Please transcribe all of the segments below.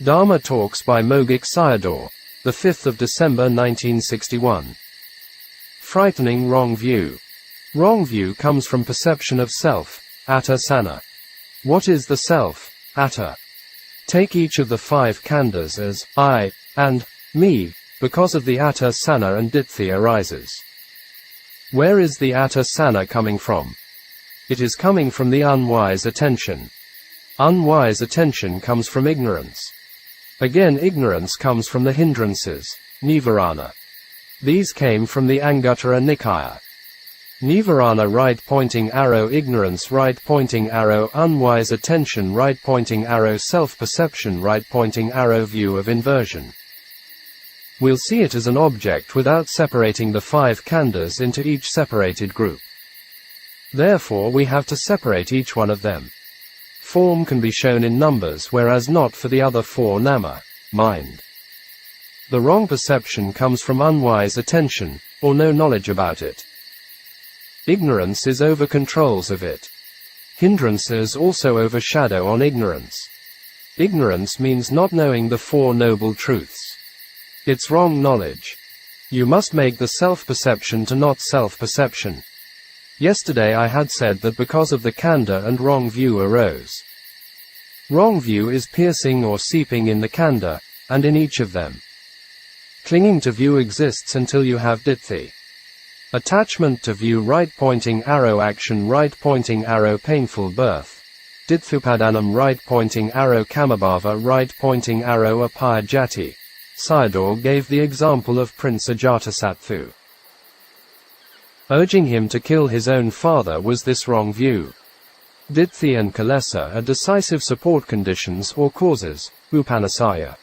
Dhamma Talks by Mogok Sayadaw, the 5th of December 1961. Frightening wrong view. Wrong view comes from perception of self, atta sana. What is the self, atta? Take each of the 5 khandhas as I and me, because of the atta sana and ditthi arises. Where is the atta sana coming from? It is coming from the unwise attention. Unwise attention comes from ignorance. Again, ignorance comes from the hindrances, nivarana. These came from the Anguttara Nikaya. Nivarana, right pointing arrow; ignorance, right pointing arrow; unwise attention, right pointing arrow; self-perception, right pointing arrow; view of inversion. We'll see it as an object without separating the 5 khandhas into each separated group. Therefore we have to separate each one of them. Form can be shown in numbers, whereas not for the other 4 nama, mind. The wrong perception comes from unwise attention, or no knowledge about it. Ignorance is over controls of it. Hindrances also overshadow on ignorance. Ignorance means not knowing the 4 noble truths. It's wrong knowledge. You must make the self-perception to not self-perception. Yesterday I had said that because of the khandha and wrong view arose. Wrong view is piercing or seeping in the khandha, and in each of them. Clinging to view exists until you have ditthi. Attachment to view, right pointing arrow; action, right pointing arrow; painful birth. Dithupadanam, right pointing arrow; kamabhava, right pointing arrow; apaya jati. Sayadaw gave the example of Prince Ajatasattu. Urging him to kill his own father was this wrong view. Ditthi and kilesa are decisive support conditions or causes, upanasaya.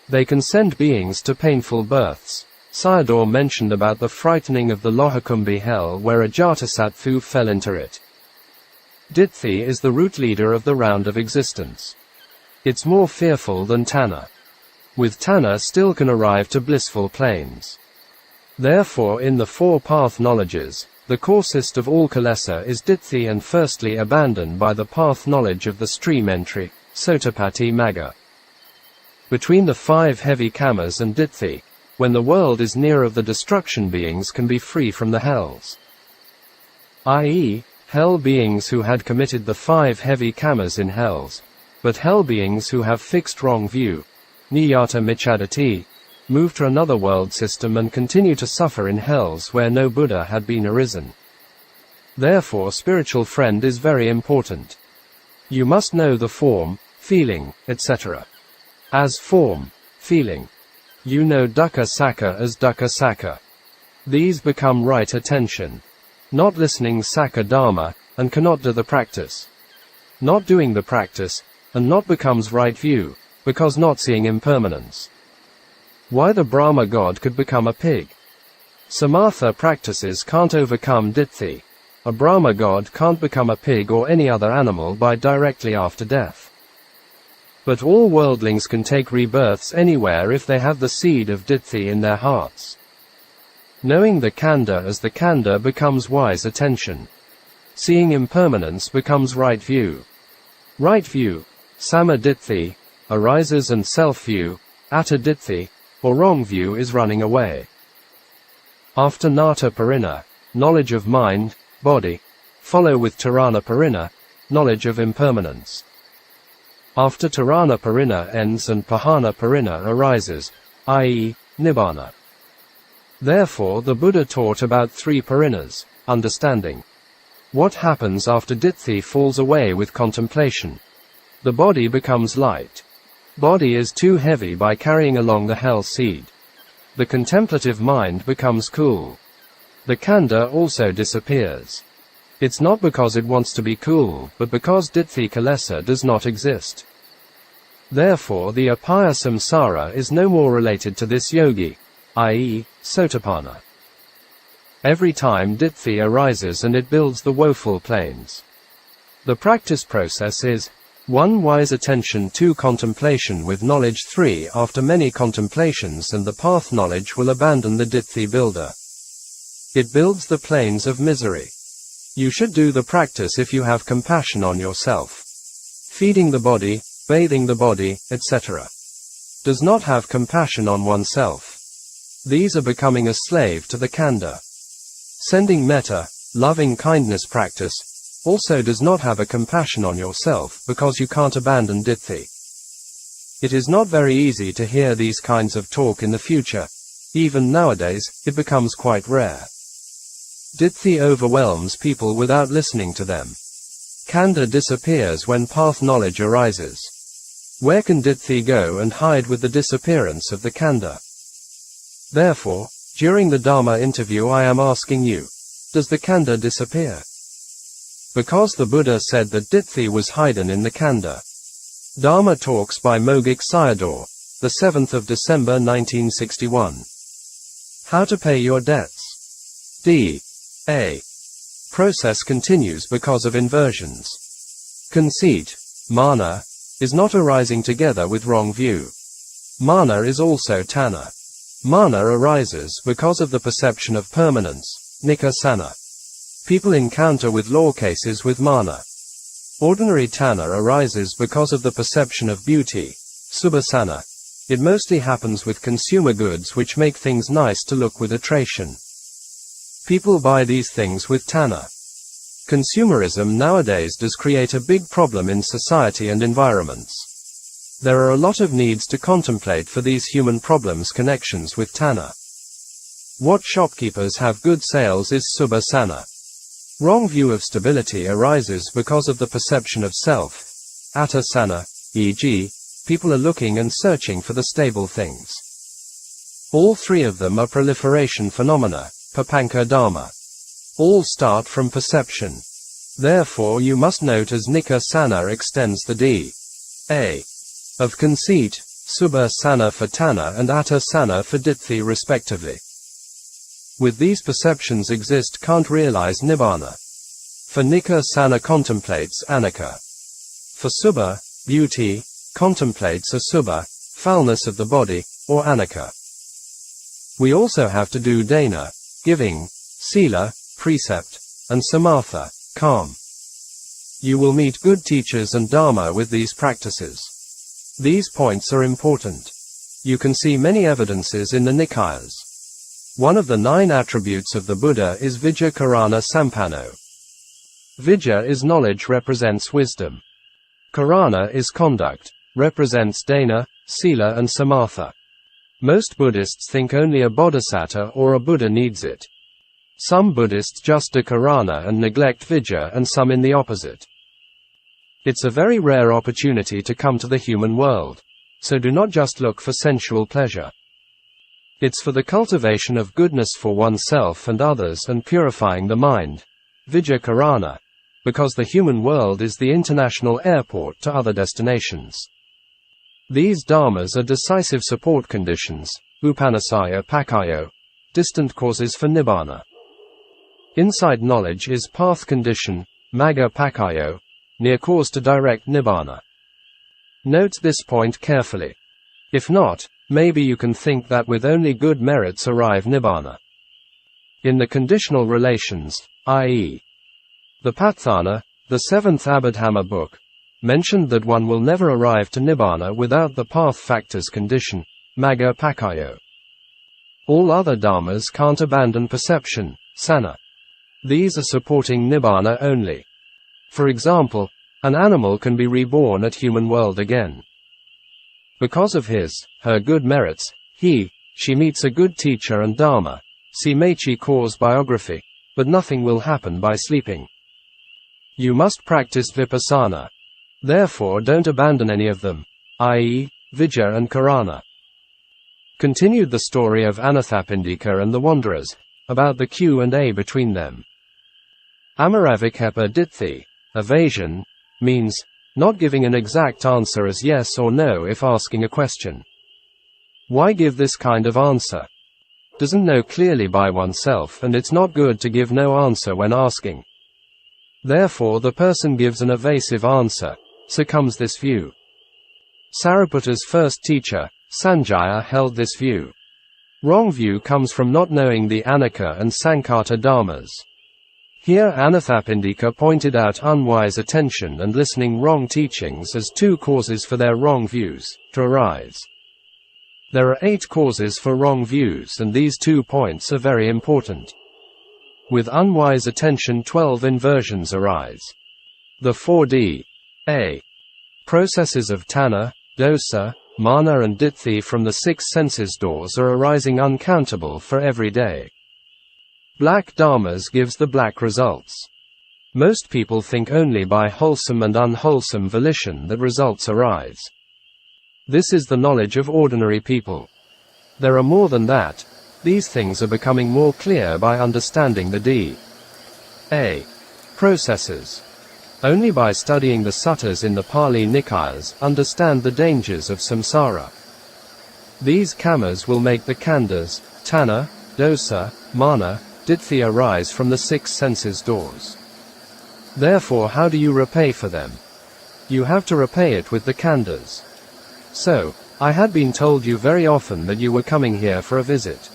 They can send beings to painful births. Sayadaw mentioned about the frightening of the Lohakumbhi hell where Ajatasattu fell into it. Ditthi is the root leader of the round of existence. It's more fearful than tanha. With tanha still can arrive to blissful planes. Therefore in the 4 path knowledges, the coarsest of all kilesa is ditthi, and firstly abandoned by the path knowledge of the stream entry, Sotapatti Magga. Between the 5 heavy kamas and ditthi, when the world is near of the destruction, beings can be free from the hells. I.e., hell beings who had committed the 5 heavy kamas in hells, but hell beings who have fixed wrong view, niyata michadati, move to another world system and continue to suffer in hells where no Buddha had been arisen. Therefore spiritual friend is very important. You must know the form, feeling, etc. As form, feeling. You know dukkha sakka as dukkha sakka. These become right attention. Not listening sakka dhamma, and cannot do the practice. Not doing the practice, and not becomes right view, because not seeing impermanence. Why the Brahma god could become a pig. Samatha practices can't overcome ditthi. A Brahma god can't become a pig or any other animal by directly after death. But all worldlings can take rebirths anywhere if they have the seed of ditthi in their hearts. Knowing the khandha as the khandha becomes wise attention. Seeing impermanence becomes right view. Right view, sama ditthi, arises, and self-view, atta ditthi, or wrong view, is running away. After nata parina, knowledge of mind, body, follow with tarana parina, knowledge of impermanence. After tarana parina ends and pahana parina arises, i.e., nibbana. Therefore the Buddha taught about 3 parinas, understanding. What happens after ditthi falls away with contemplation? The body becomes light. Body is too heavy by carrying along the hell seed. The contemplative mind becomes cool. The khandha also disappears. It's not because it wants to be cool, but because ditthi kilesa does not exist. Therefore the apaya samsara is no more related to this yogi, i.e., sotapanna. Every time ditthi arises and it builds the woeful planes. The practice process is 1. Wise attention, 2. Contemplation with knowledge, 3. After many contemplations and the path knowledge will abandon the ditthi builder. It builds the planes of misery. You should do the practice if you have compassion on yourself. Feeding the body, bathing the body, etc. does not have compassion on oneself. These are becoming a slave to the khandha. Sending metta, loving kindness practice, also does not have a compassion on yourself because you can't abandon ditthi. It is not very easy to hear these kinds of talk in the future. Even nowadays, it becomes quite rare. Ditthi overwhelms people without listening to them. Khandha disappears when path knowledge arises. Where can ditthi go and hide with the disappearance of the khandha? Therefore, during the Dhamma interview I am asking you, does the khandha disappear? Because the Buddha said that ditthi was hidden in the khandha. Dhamma Talks by Mogok Sayadaw, the 7th of December 1961. How to pay your debts. D.A. Process continues because of inversions. Conceit, mana, is not arising together with wrong view. Mana is also Dāna. Mana arises because of the perception of permanence, nikasana. People encounter with law cases with mana. Ordinary Dāna arises because of the perception of beauty, subhasana. It mostly happens with consumer goods which make things nice to look with attraction. People buy these things with Dāna. Consumerism nowadays does create a big problem in society and environments. There are a lot of needs to contemplate for these human problems connections with Dāna. What shopkeepers have good sales is subhasana. Wrong view of stability arises because of the perception of self, attasana, e.g., people are looking and searching for the stable things. All three of them are proliferation phenomena, papanka dharma. All start from perception. Therefore you must note as nikasana extends the D.A. of conceit, subhasana for Dāna and attasana for ditthi respectively. With these perceptions exist can't realize nibbana. For nikasana contemplates anicca. For subha, beauty, contemplates asubha, foulness of the body, or anicca. We also have to do dana, giving, sila, precept, and samatha, calm. You will meet good teachers and dharma with these practices. These points are important. You can see many evidences in the Nikayas. One of the 9 attributes of the Buddha is Vijja Karana Sampanno. Vijja is knowledge, represents wisdom. Karana is conduct, represents dana, sila and samatha. Most Buddhists think only a bodhisattva or a Buddha needs it. Some Buddhists just do Karana and neglect Vijja and some in the opposite. It's a very rare opportunity to come to the human world. So do not just look for sensual pleasure. It's for the cultivation of goodness for oneself and others and purifying the mind, Vijja Karana, because the human world is the international airport to other destinations. These dharmas are decisive support conditions, upanasaya pakayo, distant causes for nibbana. Inside knowledge is path condition, magga pakayo, near cause to direct nibbana. Note this point carefully. If not, maybe you can think that with only good merits arrive nibbana. In the conditional relations, i.e. the Patthana, the 7th Abhidhamma book, mentioned that one will never arrive to nibbana without the path factors condition, magga pakayo. All other dharmas can't abandon perception, sana. These are supporting nibbana only. For example, an animal can be reborn at human world again. Because of her good merits, she meets a good teacher and dharma. See Meiji Kaur's biography, but nothing will happen by sleeping. You must practice vipassana. Therefore don't abandon any of them, i.e., Vijja and Karana. Continued the story of Anathapindika and the wanderers, about the Q&A between them. Amaravikhepa ditthi, evasion, means not giving an exact answer as yes or no if asking a question. Why give this kind of answer? Doesn't know clearly by oneself, and it's not good to give no answer when asking. Therefore the person gives an evasive answer, so comes this view. Sariputta's first teacher, Sanjaya, held this view. Wrong view comes from not knowing the Anicca and Sankhata dharmas. Here Anathapindika pointed out unwise attention and listening wrong teachings as 2 causes for their wrong views to arise. There are 8 causes for wrong views, and these 2 points are very important. With unwise attention 12 inversions arise. The 4D. A. Processes of Dāna, Dosa, Mana and Ditthi from the 6 senses doors are arising uncountable for every day. Black Dhammas gives the black results. Most people think only by wholesome and unwholesome volition that results arise. This is the knowledge of ordinary people. There are more than that. These things are becoming more clear by understanding the D.A. processes. Only by studying the suttas in the Pali Nikayas understand the dangers of samsara. These kammas will make the khandhas, Dāna, Dosa, Mana, Ditthi arise from the 6 senses doors. Therefore, how do you repay for them? You have to repay it with the khandhas. So, I had been told you very often that you were coming here for a visit.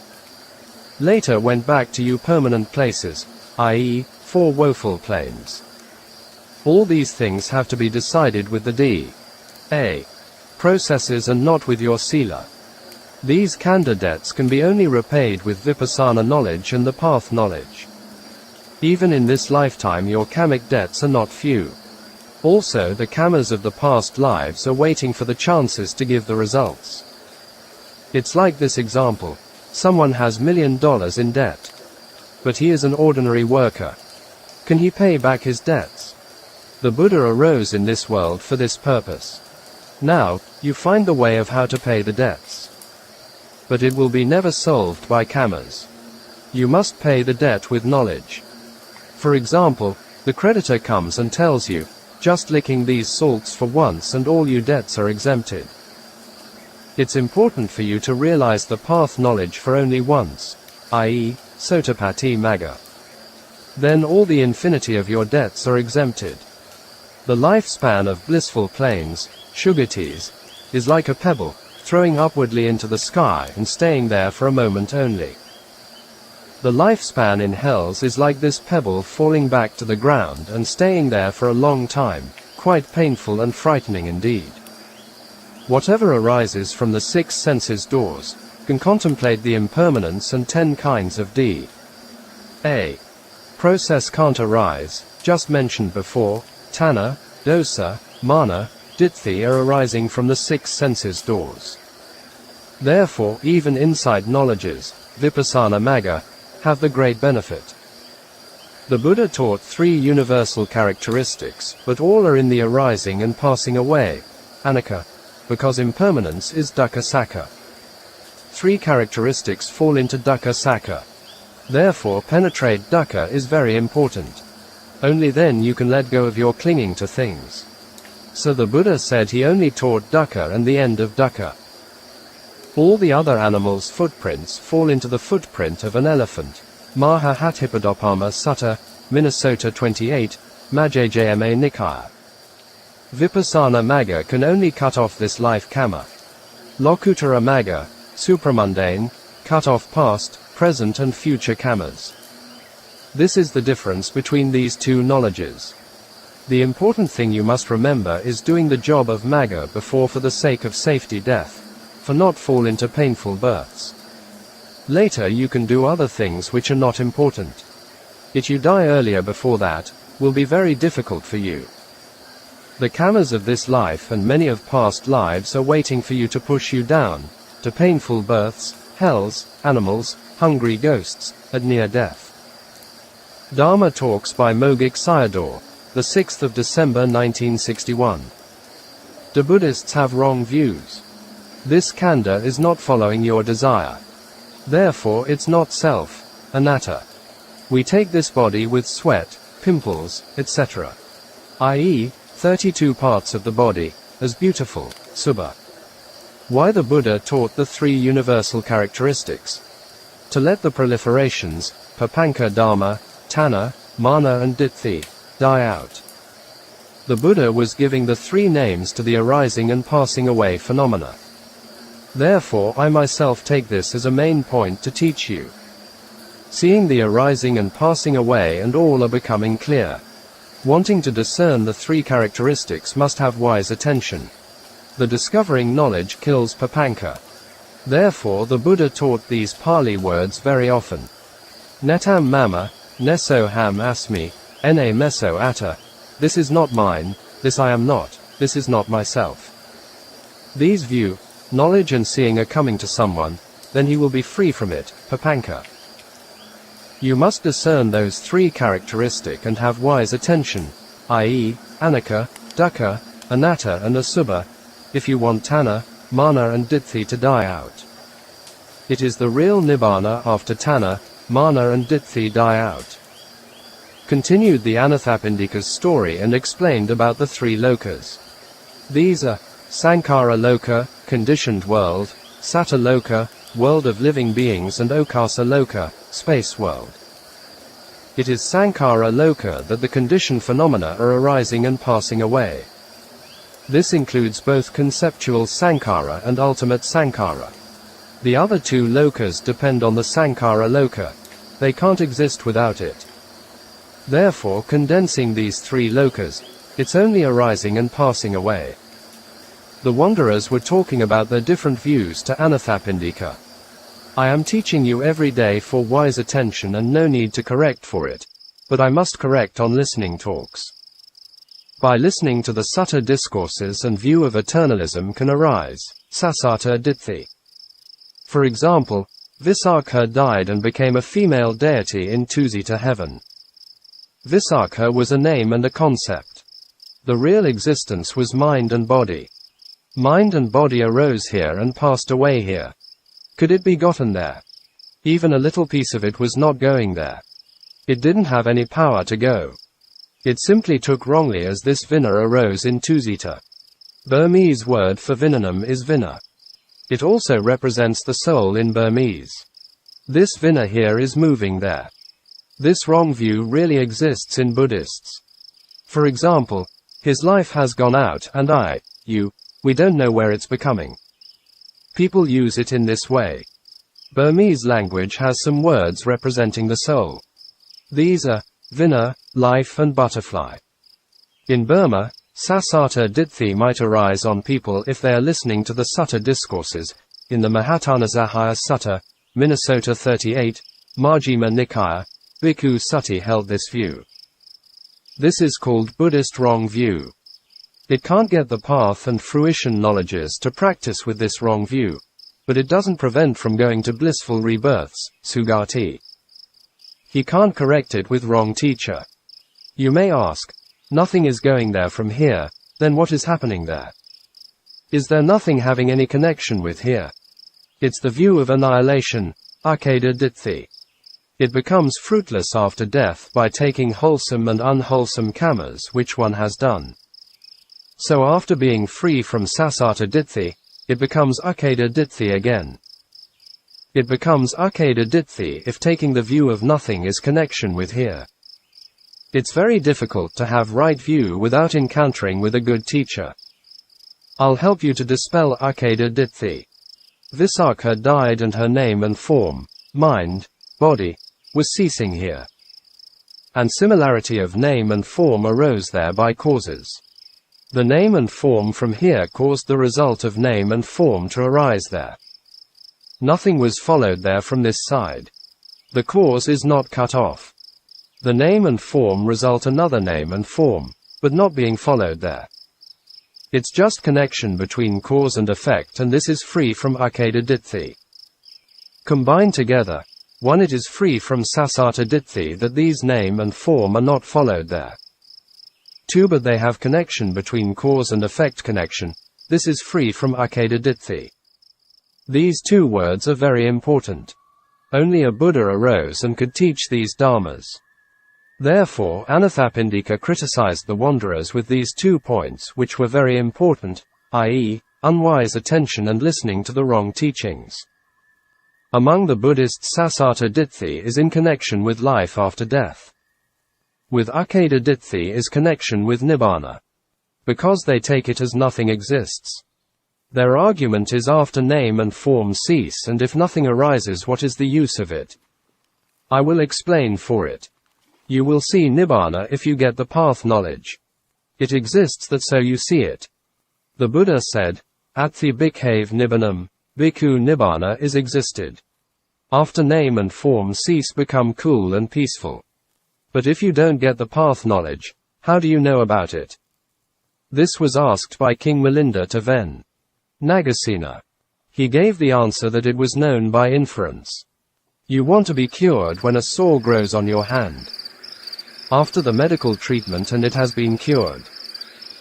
Later went back to you permanent places, i.e., 4 woeful planes. All these things have to be decided with the D.A. processes and not with your sila. These khandha debts can be only repaid with vipassana knowledge and the path knowledge. Even in this lifetime your kamic debts are not few. Also the kammas of the past lives are waiting for the chances to give the results. It's like this example. Someone has $1 million in debt. But he is an ordinary worker. Can he pay back his debts? The Buddha arose in this world for this purpose. Now, you find the way of how to pay the debts. But it will be never solved by kammas. You must pay the debt with knowledge. For example, the creditor comes and tells you, just licking these salts for once and all your debts are exempted. It's important for you to realize the path knowledge for only once, i.e., Sotapatti Magga. Then all the infinity of your debts are exempted. The lifespan of blissful planes, Sugatis, is like a pebble, throwing upwardly into the sky and staying there for a moment only. The lifespan in hells is like this pebble falling back to the ground and staying there for a long time, quite painful and frightening indeed. Whatever arises from the 6 senses doors, can contemplate the impermanence and 10 kinds of D.A. process can't arise, just mentioned before. Dāna, Dosa, Mana, Ditthi are arising from the 6 senses doors. Therefore, even inside knowledges, Vipassana Magga, have the great benefit. The Buddha taught 3 universal characteristics, but all are in the arising and passing away, anicca, because impermanence is dukkha sakka. 3 characteristics fall into dukkha sakka. Therefore, penetrate dukkha is very important. Only then you can let go of your clinging to things. So the Buddha said he only taught dukkha and the end of dukkha. All the other animals' footprints fall into the footprint of an elephant. Maha Hathipadopama Sutta, Minnesota 28, Majjhima Nikaya. Vipassana Magga can only cut off this life kamma. Lokuttara Magga, supramundane, cut off past, present and future kammas. This is the difference between these 2 knowledges. The important thing you must remember is doing the job of Magga before for the sake of safety death, for not fall into painful births. Later you can do other things which are not important. If you die earlier before that, will be very difficult for you. The kammas of this life and many of past lives are waiting for you to push you down, to painful births, hells, animals, hungry ghosts, and near death. Dhamma Talks by Mogok Sayadaw, the 6th of December 1961. The Buddhists have wrong views. This khandha is not following your desire. Therefore it's not self, anatta. We take this body with sweat, pimples, etc. i.e., 32 parts of the body, as beautiful, subha. Why the Buddha taught the 3 universal characteristics? To let the proliferations, papanka dhamma, Dāna, Mana and Ditthi, die out. The Buddha was giving the 3 names to the arising and passing away phenomena. Therefore I myself take this as a main point to teach you. Seeing the arising and passing away and all are becoming clear. Wanting to discern the 3 characteristics must have wise attention. The discovering knowledge kills papanka. Therefore the Buddha taught these Pali words very often. Netam mama, neso ham asmi, ne meso atta. This is not mine, this I am not, this is not myself. These view, knowledge and seeing are coming to someone, then he will be free from it, papanka. You must discern those three characteristics and have wise attention, i.e., anicca, dukkha, anatta and asubha, if you want tanha, mana and ditthi to die out. It is the real nibbana after tanha, mana and ditthi die out. Continued the Anathapindika's story and explained about the three lokas. These are Sankhara Loka, conditioned world, Satta Loka, world of living beings, and Okasa Loka, space world. It is Sankhara Loka that the conditioned phenomena are arising and passing away. This includes both conceptual Sankhara and ultimate Sankhara. The other two lokas depend on the Sankhara Loka. They can't exist without it. Therefore, condensing these three lokas, it's only arising and passing away. The wanderers were talking about their different views to Anathapindika. I am teaching you every day for wise attention and no need to correct for it, but I must correct on listening talks. By listening to the sutta discourses and view of eternalism can arise, sasata ditthi. For example, Visakha died and became a female deity in Tusita heaven. Visakha was a name and a concept. The real existence was mind and body. Mind and body arose here and passed away here. Could it be gotten there? Even a little piece of it was not going there. It didn't have any power to go. It simply took wrongly as this vinna arose in Tusita. Burmese word for vinanam is vinna. It also represents the soul in Burmese. This vinna here is moving there. This wrong view really exists in Buddhists. For example, his life has gone out and we don't know where it's becoming. People use it in this way. Burmese language has some words representing the soul. These are vinna, life and butterfly. In Burma, sasata ditthi might arise on people if they are listening to the sutta discourses. In the Mahatanasahaya Sutta, Minnesota 38, Majjhima Nikaya, Bhikkhu Sutti held this view. This is called Buddhist wrong view. It can't get the path and fruition knowledges to practice with this wrong view, but it doesn't prevent from going to blissful rebirths, sugati. He can't correct it with wrong teacher. You may ask, nothing is going there from here, then what is happening there? Is there nothing having any connection with here? It's the view of annihilation, akeda ditthi. It becomes fruitless after death by taking wholesome and unwholesome kammas which one has done. So after being free from sasata ditthi, it becomes akeda ditthi again. It becomes akeda ditthi if taking the view of nothing is connection with here. It's very difficult to have right view without encountering with a good teacher. I'll help you to dispel akeda ditthi. Visakha died and her name and form, mind, body, was ceasing here. And similarity of name and form arose there by causes. The name and form from here caused the result of name and form to arise there. Nothing was followed there from this side. The cause is not cut off. The name and form result another name and form, but not being followed there. It's just connection between cause and effect, and this is free from akeda ditthi. Combined together, one, it is free from sasata ditthi that these name and form are not followed there. 2, but they have connection between cause and effect connection. This is free from akeda ditthi. These 2 words are very important. Only a Buddha arose and could teach these dharmas. Therefore, Anathapindika criticized the wanderers with these 2 points which were very important, i.e., unwise attention and listening to the wrong teachings. Among the Buddhists, sasata ditthi is in connection with life after death. With akeda ditthi is connection with nibbana. Because they take it as nothing exists. Their argument is after name and form cease, and if nothing arises, what is the use of it? I will explain for it. You will see nibbana if you get the path knowledge. It exists that so you see it. The Buddha said, Athi bhikkhev nibbanam, Bhikkhu Nibbana is existed. After name and form cease, become cool and peaceful. But if you don't get the path knowledge, how do you know about it? This was asked by King Milinda to Ven. Nagasena. He gave the answer that it was known by inference. You want to be cured when a sore grows on your hand. After the medical treatment and it has been cured.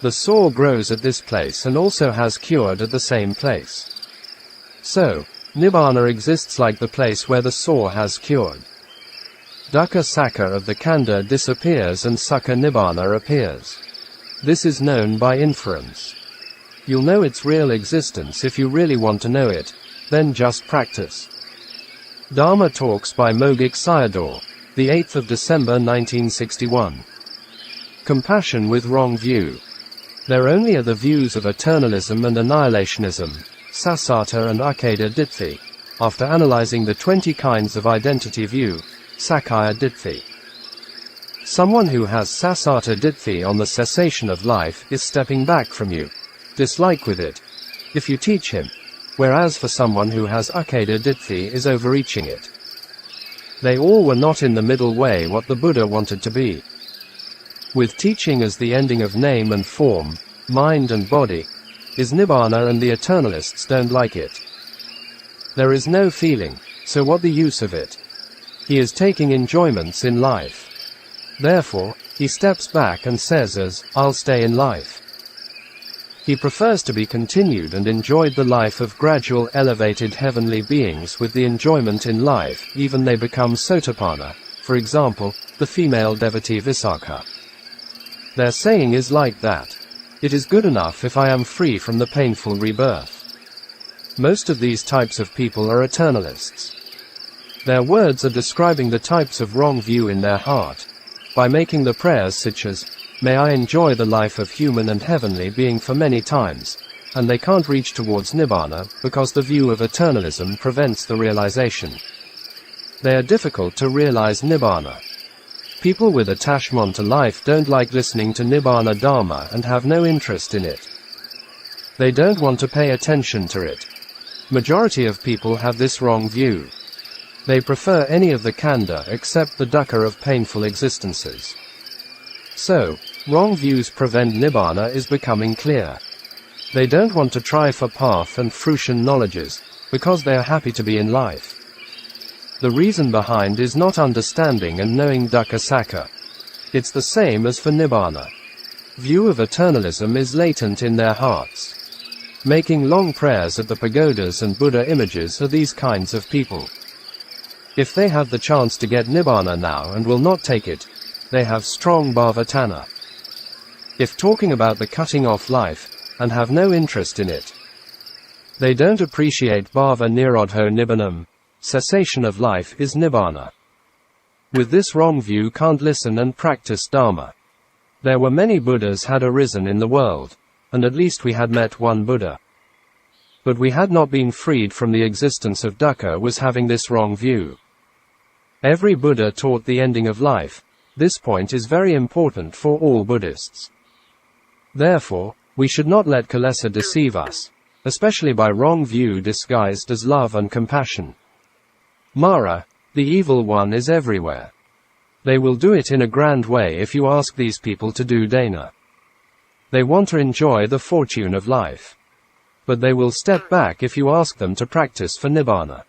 The sore grows at this place and also has cured at the same place. So, Nibbana exists like the place where the sore has cured. Dukkha Sakha of the Khandha disappears and Sukha Nibbana appears. This is known by inference. You'll know its real existence if you really want to know it, then just practice. Dhamma Talks by Mogok Sayadaw, the 8th of December 1961. Compassion with wrong view. There only are the views of eternalism and annihilationism, Sasata and Akeda Ditthi, after analyzing the 20 kinds of identity view, Sakkaya Ditthi. Someone who has Sasata Ditthi on the cessation of life is stepping back from you, dislike with it, if you teach him, whereas for someone who has Akeda Ditthi is overreaching it. They all were not in the middle way what the Buddha wanted to be. With teaching as the ending of name and form, mind and body, is Nibbana, and the eternalists don't like it. There is no feeling, so what the use of it? He is taking enjoyments in life. Therefore, he steps back and says I'll stay in life. He prefers to be continued and enjoyed the life of gradual elevated heavenly beings with the enjoyment in life, even they become Sotapanna, for example, the female devotee Visakha. Their saying is like that. It is good enough if I am free from the painful rebirth. Most of these types of people are eternalists. Their words are describing the types of wrong view in their heart, by making the prayers such as, may I enjoy the life of human and heavenly being for many times, and they can't reach towards Nibbana, because the view of eternalism prevents the realization. They are difficult to realize Nibbana. People with attachment to life don't like listening to Nibbana Dhamma and have no interest in it. They don't want to pay attention to it. Majority of people have this wrong view. They prefer any of the Khandha except the dukkha of painful existences. So, wrong views prevent Nibbana is becoming clear. They don't want to try for path and fruition knowledges, because they are happy to be in life. The reason behind is not understanding and knowing Dukkha Sakha. It's the same as for Nibbana. View of eternalism is latent in their hearts. Making long prayers at the pagodas and Buddha images are these kinds of people. If they have the chance to get Nibbana now and will not take it, they have strong bhavatana. If talking about the cutting off life, and have no interest in it, they don't appreciate bhava nirodho nibbanam. Cessation of life is Nibbana. With this wrong view can't listen and practice Dhamma. There were many Buddhas had arisen in the world, and at least we had met one Buddha. But we had not been freed from the existence of dukkha was having this wrong view. Every Buddha taught the ending of life. This point is very important for all Buddhists. Therefore, we should not let kilesa deceive us, especially by wrong view disguised as love and compassion. Mara, the evil one, is everywhere. They will do it in a grand way if you ask these people to do Dāna. They want to enjoy the fortune of life. But they will step back if you ask them to practice for Nibbana.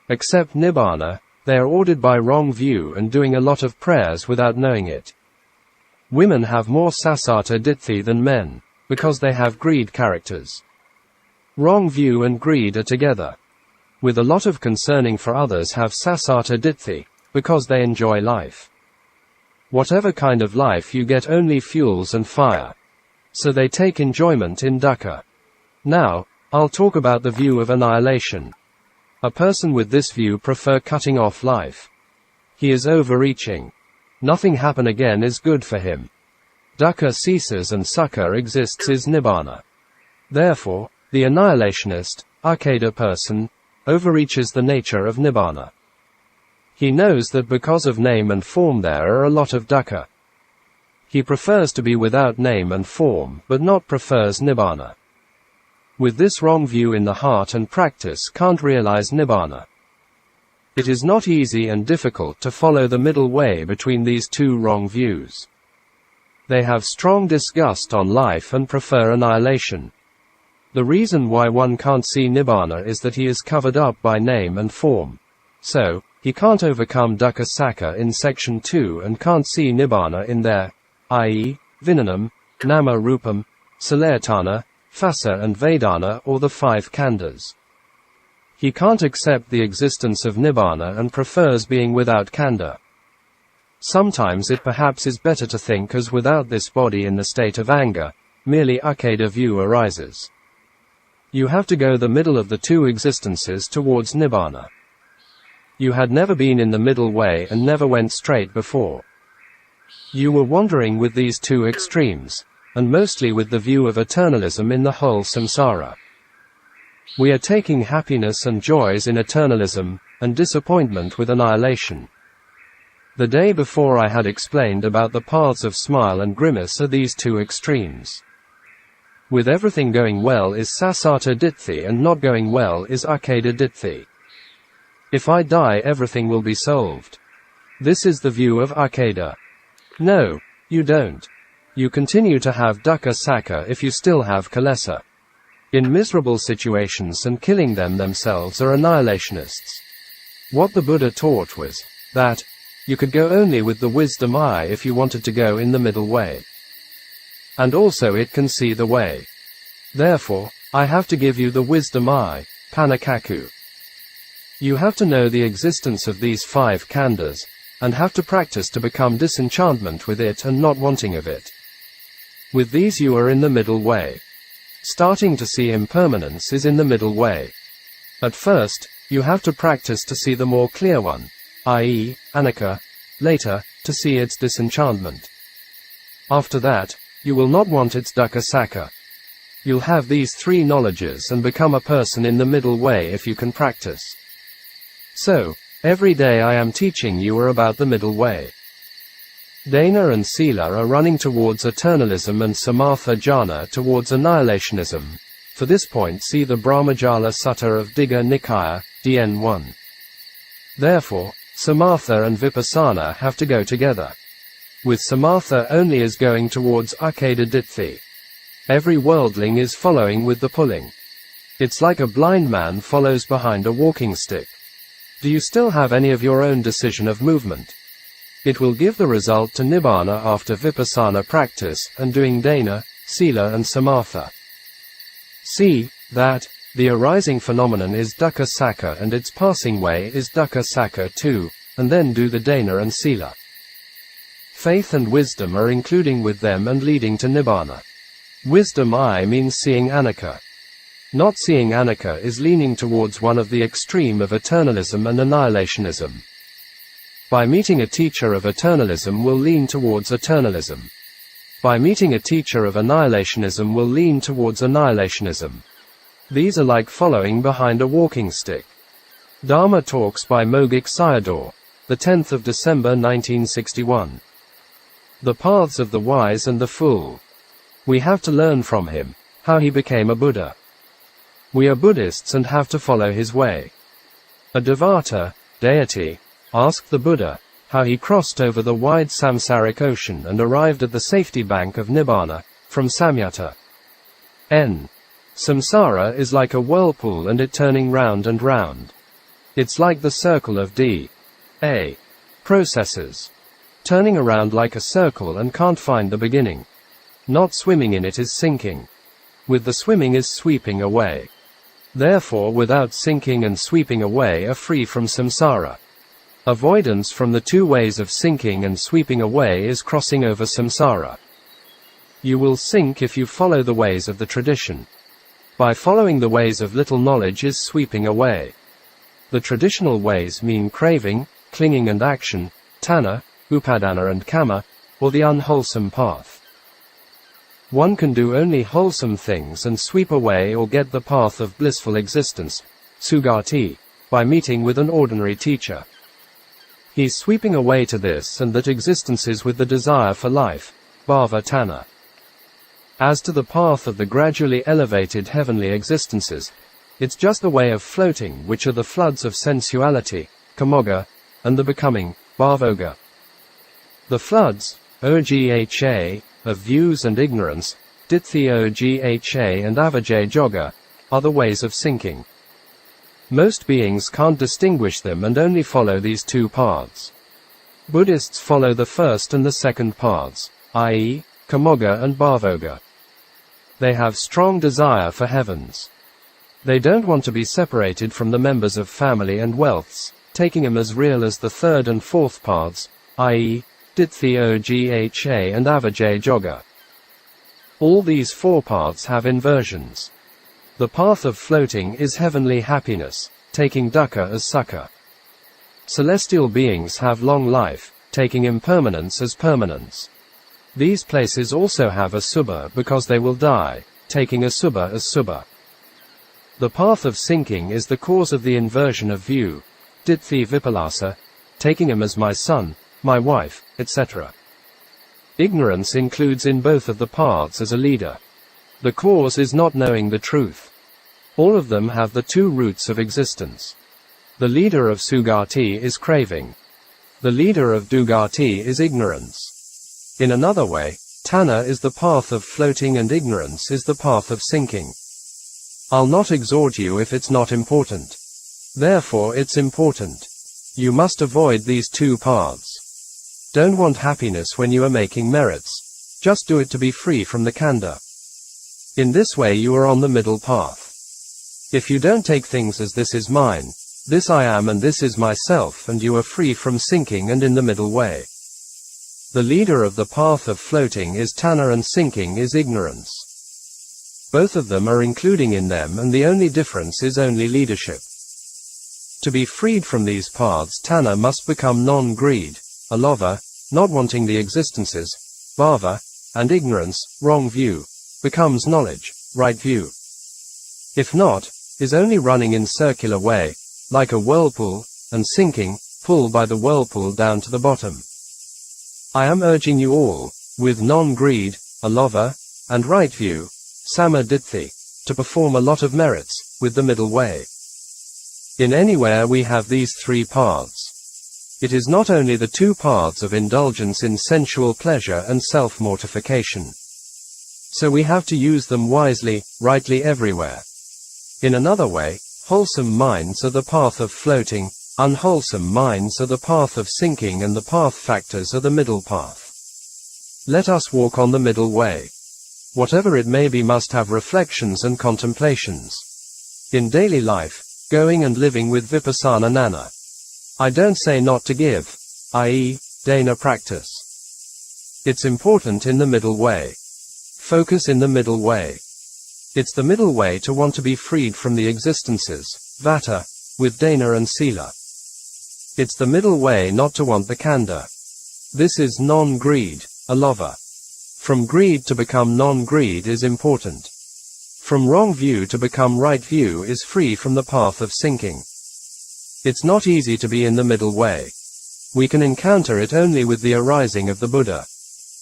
Accept Nibbana, they are ordered by wrong view and doing a lot of prayers without knowing it. Women have more Sasata Ditthi than men, because they have greed characters. Wrong view and greed are together. With a lot of concerning for others have Sasata Ditthi, because they enjoy life. Whatever kind of life you get only fuels and fire. So they take enjoyment in dukkha. Now, I'll talk about the view of annihilation. A person with this view prefer cutting off life. He is overreaching. Nothing happen again is good for him. Dukkha ceases and sukha exists is Nibbana. Therefore, the annihilationist, Akeda person, overreaches the nature of Nibbana. He knows that because of name and form there are a lot of dukkha. He prefers to be without name and form, but not prefers Nibbana. with this wrong view in the heart and practice can't realize Nibbana. It is not easy and difficult to follow the middle way between these two wrong views. They have strong disgust on life and prefer annihilation. The reason why one can't see Nibbana is that he is covered up by name and form. So, he can't overcome Dukkha Sakka in section 2 and can't see Nibbana in there, i.e., Vijnanam, Nama Rupam, Salayatana, Phassa and Vedana or the 5 khandhas. He can't accept the existence of Nibbana and prefers being without khandha. Sometimes it perhaps is better to think as without this body in the state of anger, merely Uccada view arises. You have to go the middle of the two existences towards Nibbana. You had never been in the middle way and never went straight before. You were wandering with these two extremes, and mostly with the view of eternalism in the whole samsara. We are taking happiness and joys in eternalism, and disappointment with annihilation. The day before I had explained about the paths of smile and grimace are these two extremes. With everything going well is Sasata Ditthi and not going well is Uccada Ditthi. If I die everything will be solved. This is the view of Uccada. No, you don't. You continue to have Dukkha Sakka if you still have Kilesa. In miserable situations and killing them themselves are annihilationists. What the Buddha taught was that you could go only with the wisdom eye if you wanted to go in the middle way. And also it can see the way. Therefore, I have to give you the wisdom eye, Panakaku. You have to know the existence of these 5 khandhas, and have to practice to become disenchantment with it and not wanting of it. With these you are in the middle way. Starting to see impermanence is in the middle way. At first, you have to practice to see the more clear one, i.e., anicca, later, to see its disenchantment. After that, you will not want its Dukkha Sakka. You'll have these 3 knowledges and become a person in the middle way if you can practice. So, every day I am teaching you are about the middle way. Dāna and Sila are running towards eternalism and Samatha Jhana towards annihilationism. For this point see the Brahmajala Sutta of Digha Nikaya, DN 1. Therefore, Samatha and Vipassana have to go together. With Samatha only is going towards Uccada Ditthi. Every worldling is following with the pulling. It's like a blind man follows behind a walking stick. Do you still have any of your own decision of movement? It will give the result to Nibbana after Vipassana practice and doing Dāna, Sila and Samatha. See that the arising phenomenon is Dukkha Sakka and its passing way is Dukkha Sakka too, and then do the Dāna and Sila. Faith and wisdom are including with them and leading to Nibbana. Wisdom I means seeing anicca. Not seeing anicca is leaning towards one of the extreme of eternalism and annihilationism. By meeting a teacher of eternalism will lean towards eternalism. By meeting a teacher of annihilationism will lean towards annihilationism. These are like following behind a walking stick. Dhamma Talks by Mogok Sayadaw, the 10th of December 1961. The paths of the wise and the fool. We have to learn from him, how he became a Buddha. We are Buddhists and have to follow his way. A Devata, deity, asked the Buddha, how he crossed over the wide samsaric ocean and arrived at the safety bank of Nibbana, from Samyutta. N. Samsara is like a whirlpool and it turning round and round. It's like the circle of D.A. processes. Turning around like a circle and can't find the beginning. Not swimming in it is sinking. With the swimming is sweeping away. Therefore without sinking and sweeping away are free from samsara. Avoidance from the 2 ways of sinking and sweeping away is crossing over samsara. You will sink if you follow the ways of the tradition. By following the ways of little knowledge is sweeping away. The traditional ways mean craving, clinging and action, tanha, upadana and kama, or the unwholesome path. One can do only wholesome things and sweep away or get the path of blissful existence, sugati, by meeting with an ordinary teacher. He's sweeping away to this and that existences with the desire for life, bhava tanha. As to the path of the gradually elevated heavenly existences, it's just the way of floating, which are the floods of sensuality, kamoga, and the becoming, bhavoga. The floods, ogha, of views and ignorance, ditthi ogha and avijja yoga, are the ways of sinking. Most beings can't distinguish them and only follow these two paths. Buddhists follow the first and the second paths, i.e., kamoga and bhavoga. They have strong desire for heavens. They don't want to be separated from the members of family and wealths, taking them as real as the third and fourth paths, i.e., ditthi ogha and avijja yoga. All these four paths have inversions. The path of floating is heavenly happiness, taking dukkha as sukha. Celestial beings have long life, taking impermanence as permanence. These places also have asubha because they will die, taking asubha as subha. The path of sinking is the cause of the inversion of view, ditthi vipalasa, taking him as my son, my wife, etc. Ignorance includes in both of the paths as a leader. The cause is not knowing the truth. All of them have the two roots of existence. The leader of sugati is craving. The leader of dugati is ignorance. In another way, Dāna is the path of floating and ignorance is the path of sinking. I'll not exhort you if it's not important. Therefore it's important. You must avoid these two paths. Don't want happiness when you are making merits. Just do it to be free from the khandha. In this way you are on the middle path. If you don't take things as this is mine, this I am and this is myself, and you are free from sinking and in the middle way. The leader of the path of floating is Dāna and sinking is ignorance. Both of them are including in them, and the only difference is only leadership. To be freed from these paths, Dāna must become non-greed, alova, not wanting the existences, bhava, and ignorance, wrong view, becomes knowledge, right view. If not, is only running in circular way, like a whirlpool, and sinking, pull by the whirlpool down to the bottom. I am urging you all, with non-greed, alova, and right view, samma ditthi, to perform a lot of merits, with the middle way. In anywhere we have these three paths. It is not only the two paths of indulgence in sensual pleasure and self-mortification. So we have to use them wisely, rightly everywhere. In another way, wholesome minds are the path of floating, unwholesome minds are the path of sinking, and the path factors are the middle path. Let us walk on the middle way. Whatever it may be must have reflections and contemplations. In daily life, going and living with vipassana nana. I don't say not to give, i.e., Dāna practice. It's important in the middle way. Focus in the middle way. It's the middle way to want to be freed from the existences, vata, with Dāna and sila. It's the middle way not to want the khandha. This is non-greed, alova. From greed to become non-greed is important. From wrong view to become right view is free from the path of sinking. It's not easy to be in the middle way. We can encounter it only with the arising of the Buddha.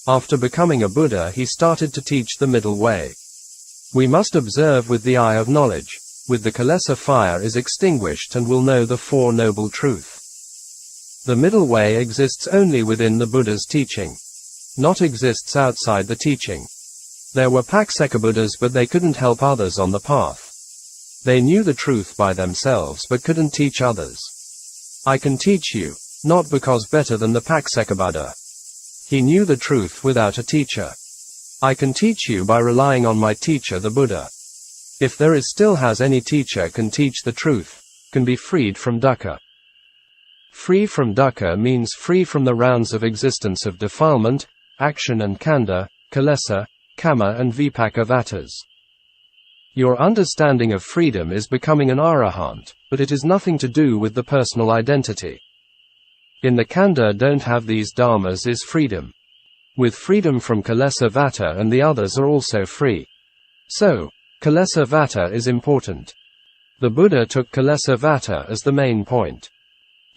After becoming a Buddha, he started to teach the middle way. We must observe with the eye of knowledge, with the kilesa fire is extinguished and will know the Four Noble Truth. The middle way exists only within the Buddha's teaching. Not exists outside the teaching. There were Pacceka Buddhas, but they couldn't help others on the path. They knew the truth by themselves but couldn't teach others. I can teach you, not because better than the Pacceka Buddha. He knew the truth without a teacher. I can teach you by relying on my teacher the Buddha. If there is still has any teacher can teach the truth, can be freed from dukkha. Free from dukkha means free from the rounds of existence of defilement, action and khandha, kilesa, kama and vipaka vatas. Your understanding of freedom is becoming an arahant, but it is nothing to do with the personal identity. In the khandha don't have these dharmas is freedom. With freedom from kilesa vata and the others are also free. So, kilesa vata is important. The Buddha took kilesa vata as the main point.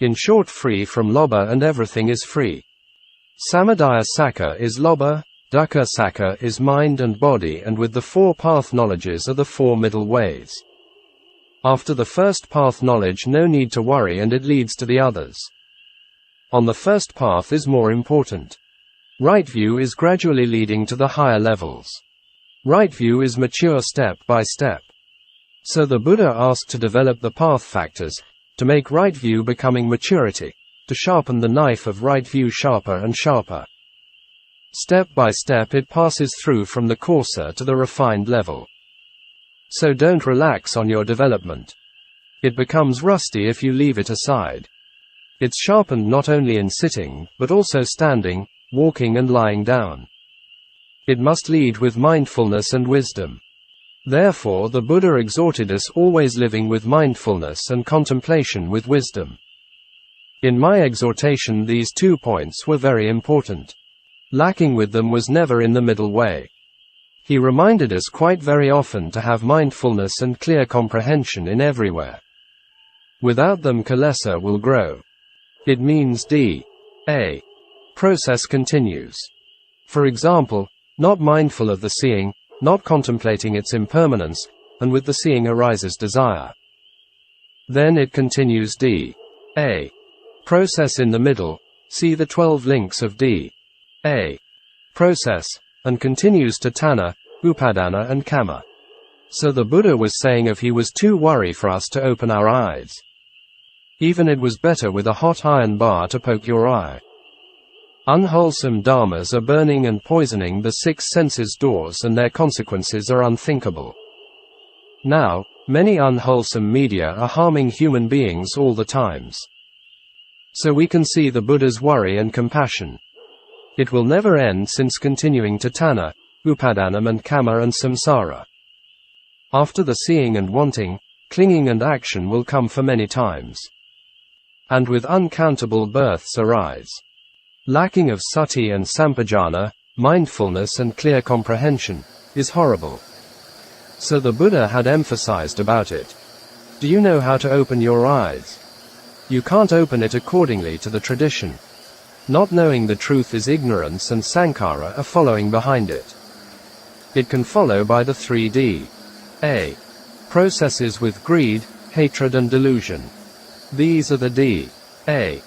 In short, free from lobha and everything is free. Samadaya Sakha is lobha, Dukkha Sakka is mind and body, and with the four path knowledges are the four middle ways. After the first path knowledge, no need to worry, and it leads to the others. On the first path is more important. Right view is gradually leading to the higher levels. Right view is mature step by step. So the Buddha asked to develop the path factors, to make right view becoming maturity, to sharpen the knife of right view sharper and sharper. Step by step it passes through from the coarser to the refined level. So don't relax on your development. It becomes rusty if you leave it aside. It's sharpened not only in sitting, but also standing, walking and lying down. It must lead with mindfulness and wisdom. Therefore the Buddha exhorted us always living with mindfulness and contemplation with wisdom. In my exhortation these 2 points were very important. Lacking with them was never in the middle way. He reminded us quite very often to have mindfulness and clear comprehension in everywhere. Without them kilesa will grow. It means a process continues. For example, not mindful of the seeing, not contemplating its impermanence, and with the seeing arises desire. Then it continues a process in the middle, see the 12 links of a process, and continues to Dāna, Upadana and Kamma. So the Buddha was saying if he was too worried for us to open our eyes. Even it was better with a hot iron bar to poke your eye. Unwholesome dharmas are burning and poisoning the 6 senses doors, and their consequences are unthinkable. Now, many unwholesome media are harming human beings all the times. So we can see the Buddha's worry and compassion. It will never end since continuing to Dāna, Upadanam and Kamma and Samsara. After the seeing and wanting, clinging and action will come for many times. And with uncountable births arise. Lacking of sati and sampajana, mindfulness and clear comprehension, is horrible. So the Buddha had emphasized about it. Do you know how to open your eyes? You can't open it accordingly to the tradition. Not knowing the truth is ignorance, and sankhara are following behind it. It can follow by the 3D. A processes with greed, hatred and delusion. These are the A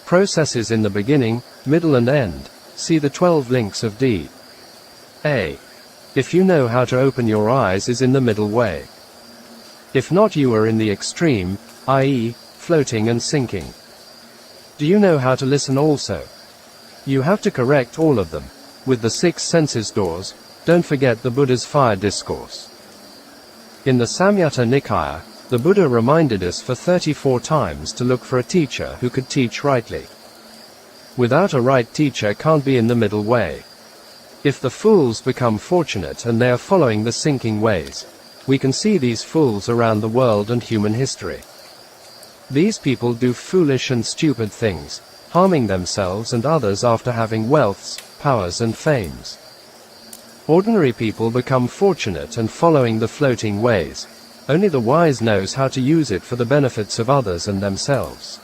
processes in the beginning, middle and end. See the 12 links of A. If you know how to open your eyes is in the middle way. If not, you are in the extreme, i.e., floating and sinking. Do you know how to listen also? You have to correct all of them. With the 6 senses doors, don't forget the Buddha's fire discourse. In the Samyutta Nikaya, the Buddha reminded us for 34 times to look for a teacher who could teach rightly. Without a right teacher can't be in the middle way. If the fools become fortunate and they are following the sinking ways, we can see these fools around the world and human history. These people do foolish and stupid things, harming themselves and others after having wealths, powers and fames. Ordinary people become fortunate and following the floating ways. Only the wise knows how to use it for the benefits of others and themselves.